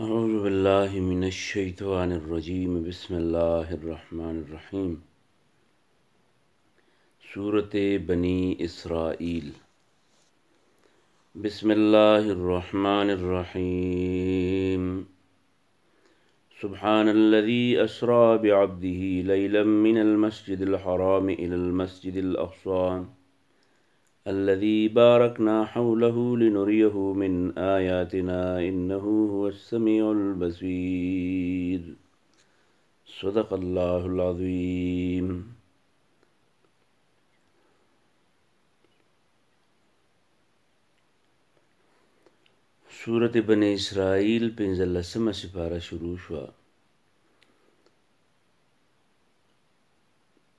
أعوذ بالله من الشيطان الرجيم بسم الله الرحمن الرحيم سورة بني إسرائيل بسم الله الرحمن الرحيم سبحان الذي أسرى بعبده ليلا من المسجد الحرام إلى المسجد الأقصى الذي باركنا حوله لنريه من آياتنا إنه هو السميع البصير صدق الله العظيم. سورة بني إسرائيل پنځلسمه سپاره شروع شوه.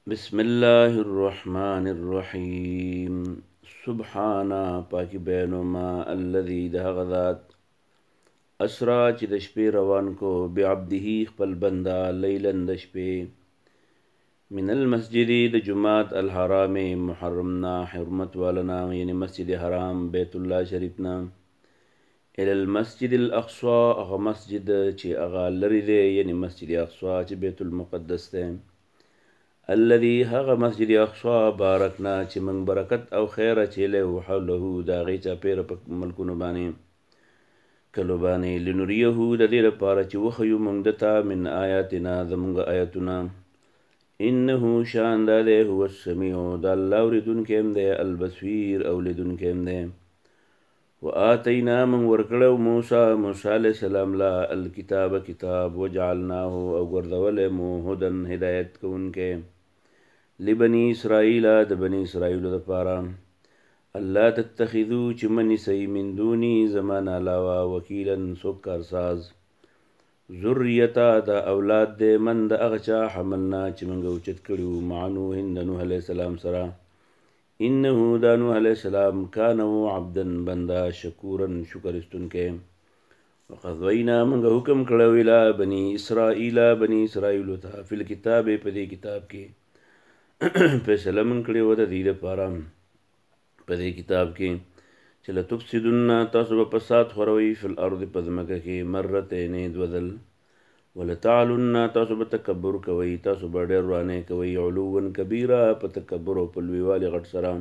بسم الله الرحمن الرحيم سبحانا پاکی بیانوما الذي دهغ ذات اسرا چې د شپې روان کو بعبده خپل بندا لیلا د شپې من المسجد د جماعت الحرام محرمنا حرمت والنا یعنی مسجد حرام بیت الله شریفنا الى المسجد الاقصى اغا مسجد چې اغا لري دی یعنی مسجد اقصى چې بیت المقدس دی الذي هغه مسجد اقصى بارکنا چې من برکت او خیر چیله حوله دا غي چا پیر په ملکونو باندې کلو باندې لنوریه د دې لپاره چې وخیو موږ دته من آیاتنا زموږ آیاتنا انه شان ده هو السميع د الله اوریدونکی هم دی البصیر اولیدونکی هم دی وآتینا من ورکړو موسی علیہ السلام لا الکتاب کتاب وجعلناه او ګرځولې مو هدن هدایت کوونکې لبني اسرائیل د بني اسرائیل لپاره الله تتخذو چې منی سي من دوني زمان علاوه وکیلا سوکر ساز ذریتا د اولاد د من د اغچا حملنا چې منګه اوچت کړو معنو هند نوح علیہ السلام سره انه دا نوح علیہ السلام کانو عبدا بندا شکورا شکر استونکې وقد وینا منګه حکم کړو الى بني اسرائیل ته فی الكتاب په دې کتاب کې فیصله من کړی و د دې لپاره په دې کتاب کې چې لتفسدن تاسو په فساد خوروي فی الارض په ځمکه کې مرتين دوذل ولتعلن تاسو په تکبر کوي تاسو په ډېر روانه کوي علوا کبیره په تکبر او په لویوالي غټ سره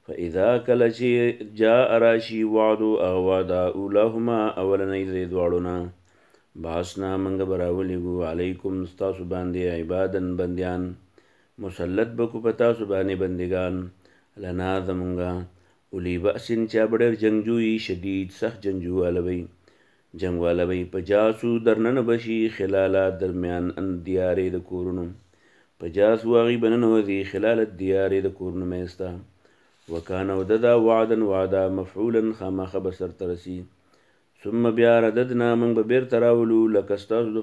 فاذا کلشی جاء راشی وعد وعدا اولاهما اولنی ذی دواړونه باسنا منګ براولګو علیکم تاسو باندې عبادن بندیان مسلط بکو پتا سبحانه بندگان لنا زمونگا اولی بأسن چابڑر جنگجوی شدید سخت جنگجو علوی جنگ والوی پجاسو درنن بشی خلالا درمیان ان دیاری د کورونو پجاسو آغی بننو دی خلال دیاری د کورونو میستا وکانو ددا وعدا مفعولا خاما خبسر ترسی ثم بیا رددنا من ببیر تراولو لکستاز دو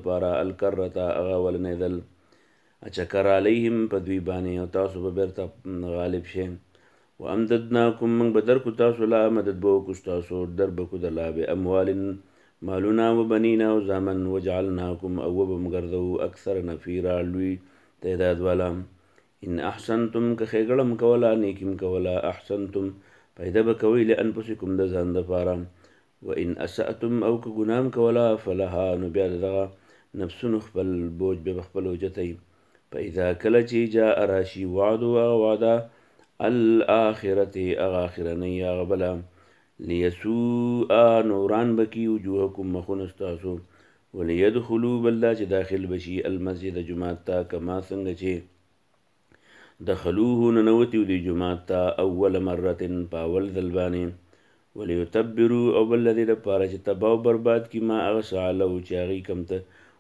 پارا الکرتا اغاول نیدل اچکر علیهم پدوی بانی او تاسو به بیرته غالب شئ وامددناکم من بدر کو تاسو لا مدد بو کو تاسو در بکو دلا به اموال مالنا وبنینا وزمن وجعلناکم اوب مغرذو اکثر نفیرا لوی تعداد والا ان احسنتم که خیګړم کولا نیکیم کولا احسنتم پیدا بکوي لانفسکم د ځان د پاره وان اساتم او که ګنام کولا فلها نو بیا دغه نفسون خپل بوج به خپل وجتای فإذا کلچی جاء راشی وعدو وعدا الآخرت اغاخرنی اغبلا لیسوء نوران بکی وجوهکم مخون استاسو ولیدخلو بلدا چه داخل بشی المسجد جماعت تا کما سنگ چه دخلوه ننوتیو دی جماعت تا اول مرتن پاول ذلبانی ولیتبرو او بلدی لپارا چه تباو برباد کی ما اغسعلو چاگی کمتا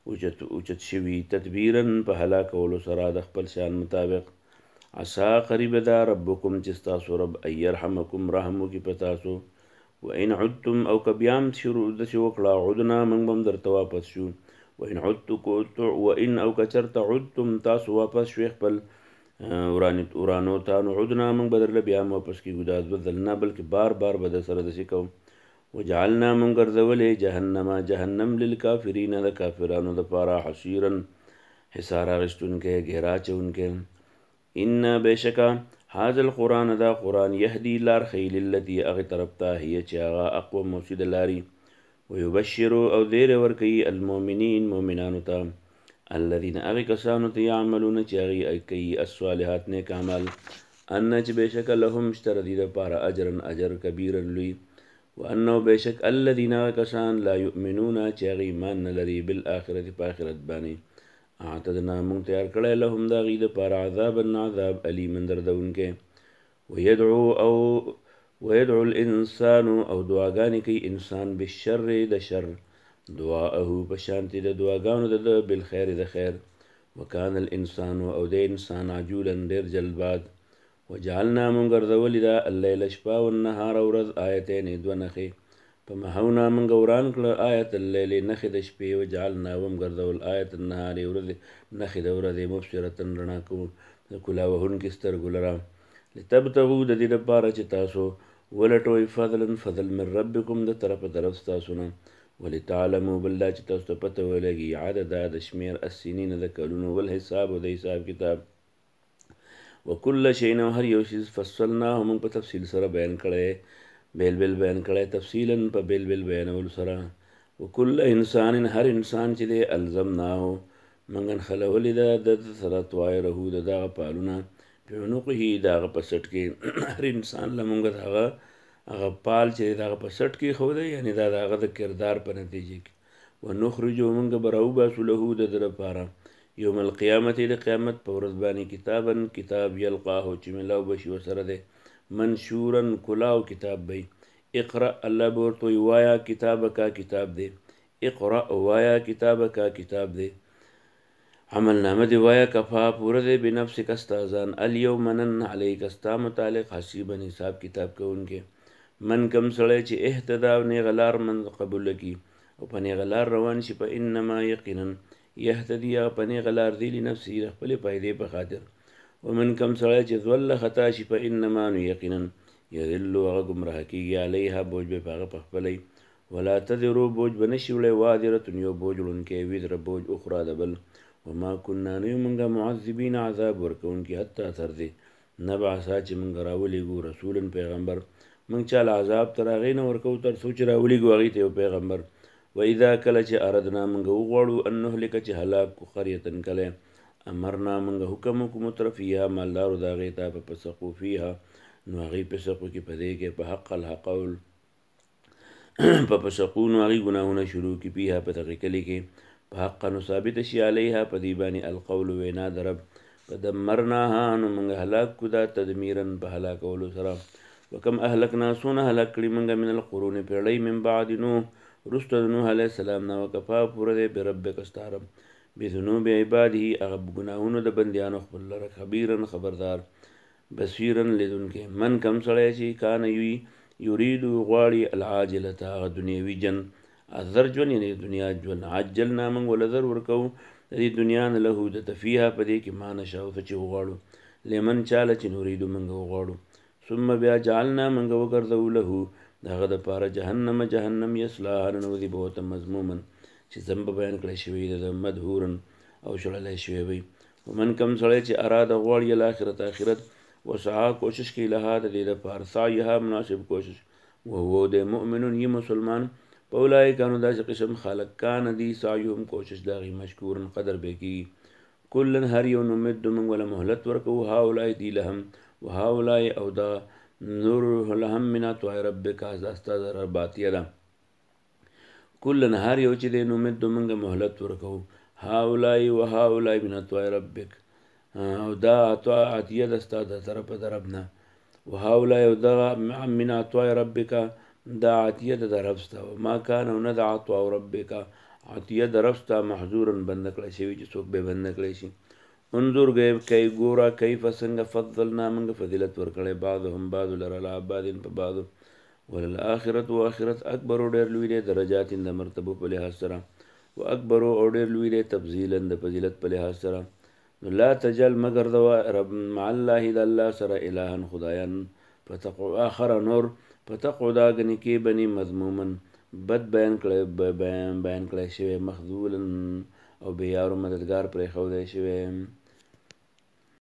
اوچت شوی تدبیرن په هلاکولو سره د خپل شان مطابق عسا قریب دا ربکم چې ستاسو رب ان یرحمکم رحم وکړي په تاسو وان عدتم او که بیا هم شروع داسې وکړه عدنا موږ به هم درته واپس شو وان او که چېرته عدتم تاسو واپس شوې خپل ورانو ته نو عدنا موږ به درله بیا هم واپس کېږو دا بدلنا بلکې بار به در سره داسې کوو وجعلنا من ګرځولې جهنم للکافرین د کافرانو د پاره حصیرا حصار اخیستونکی ګیرا چونکی ان بشکا هذا القرآن دا قرآن يهدي لار خیل التي اغی طرف تا هي چې هغه اقوم موسید لاری ويبشرو او دیر ورکی المؤمنین مؤمنانو ته الذين اغی کسانو ته یعملون چې اغی کوي الصالحات نیک عمل ان چې بشک لهم اشتر دی دپاره اجر کبیرا لوی وانه بشک الذين کسان لا یؤمنون چې اغی ایمان نه لري بالآخرت په آخرت باندې اعتدنا مونږ تیار کړی لهم د هغوی دپاره عذابا عذاب علیما دردونکی ویدعو الانسان او دعاګانې کوي انسان بالشر د شر دعاءه په شانتې د دعاګانو د بالخیر د خیر وکان الانسان او د انسان عجولا ډېر جلبات وجعلنا مونږ ګرځولې ده الليل شپه والنهار ورځ آیتین دوه نښې فمحونا مونږ وران کړه آیت الليل نښې د شپې وجعلنا وم ګرځول آیت النهار ورځ نښې د ورځې مبصرة رڼا کولا وهونکې سترګو لره لتبتغوا د دې دپاره چې تاسو ولټوئ فضل من ربکم د طرف ستاسو نه ولتعلموا بالله چې تاسو ته پته ولګي عدد د شمیر السنین د کلونو والحساب او د حساب کتاب وکل شیء او هر یو شی فصلناه موږ په تفصیل سره بیان کړی بیل کړی تفصیلا په بیل بیانولو سره وکل انسان هر انسان چې دی الزمناه موږ نښلولې ده د سره طوایره د دغه پالونه په عنقه د هغه په سټ کې هر انسان له موږ د هغه پال چې د هغه په سټ کې ښودی یعنې دا د هغه د کردار په نتیجې کې ونخرجو موږ به راوباسو له د ده لپاره یوم القیامت د قیامت په ورځ باندې کتاب یلقاه چې ملاو بشي ورسره دی منشورا کلاو کتاب دی اقرأ الله به ورته وایي وایه کتابکه کتاب دی اقرأ وایه کتابکه کتاب دی عمل نامه دی وایه کفا پوره دی بنفسک ستا ځان الیوم نن علیک ستا متعلق حسیبا حساب کتاب کوونکی من کم سړی چې اهتدا او نیغه لار من قبوله کي او په نیغه لار روان شي په انما یقینا یهتدي هغه په نیغه لار دی لنفسه د خپلې فایدې په خاطر ومن کم سړی چې ځوله خطا شي په انما نو یقینا یذلو هغه ګمراه کېږي علیها بوج به په هغه پخپلی ولا تذرو بوج به نشي وړی وادرة یو بوج وړونکی وزره بوج اخرى د بل وما كنا نه یو موږ معذبین عذاب ورکوونکي حتی تر دې نبعثا چې موږ راولېږو رسولا پیغمبر موږ چاله عذاب تر هغې نه ورکوو تر څو چې راولېږو هغې ته یو پیغمبر واذا کله چې اردنا موږ وغواړو ان نهلک چې هلاک کو قریة کلی امرنا موږ حکم وکړو مترفیها مالدارو د هغې ته ففسقوا فیها نو هغې فسق وکړي په دې کې په حق الحق په فسقو نو هغې ګناهونه شروع کړي فیها په دغې کلي کې په حقه نو ثابته شي علیها په دې باندې القول وینا د رب فدمرناها نو موږ هلاک کړو دا تدمیرا په هلاکولو سره وکم اهلکنا څونه هلاک کړي موږ من القرون پیړۍ من بعد نوح وروسته د نوح علیه السلام نه وکفا پوره دی بربک ستا رب بذنوب عباده هغه ګناهونو د بندیانو خپل لره خبیرا خبردار بصیرا لیدونکی من کم سړی چې کان یریدو غواړي العاجلته هغه دنیوي جن ازر ژوند یعنې دنیا ژوند عجلنا موږ له زر ورکوو د دې دنیا نه له د تفیها په دې کې ما نشاو څه چې وغواړو لمن چاله چې نوریدو موږ وغواړو ثم بیا جعلنا موږ وګرځوو له د هغه دپاره جهنم یصلاها ننوځي به ورته مذموما چې ذنب بیان کړی شوی د مدهورا او شړلی شوی وي ومن کم سړی چې اراده غواړي الاخرت آخرت وسعا کوشش کوي لها د دې دپاره سعیها مناسب کوشش وهو د مؤمنون یي مسلمان په اولئکانو داسې قسم خلق کان دي سعیهم کوشش د هغې مشکورا قدر به کېږي کلا هر یو نمد موږ وله مهلت ورکوو هاولای دی لهم وهاولای او دا نور لهم من عطاء ربک دا ستا د رب عطیه ده کلا هر یو چې دی نمد موږ مهلت ورکوو هاولای وهاولای من عطاء ربک او دا عطیه ده ستا د طرفه د رب نه وهاولای او دغه من عطاء ربک دا عطیه د رب ستا ما کان او نه د عطاء ربک عطیه د رب ستا محظورا بنده کړی شوي چې څوک به بنده کړی شي انظر کی ګوره کیف څنګه فضلنا موږ فضیلت ورکړی بعضهم بعضو لره علی بعض په بعضو وللآخرت و آخرت اکبر او ډېر لوی دی درجات د مرتبو په لحاظ سره و اکبر او ډېر لوی دی تفضیلا د فضیلت په لحاظ سره نو لا تجل مگر د رب مع الله د الله سره الها خدایان فتقو آخر نور فتقو دا غنی کې بنی مذموما بد بیان کړی شوی مخذولا او بیارو مددگار پرې ښودی شوی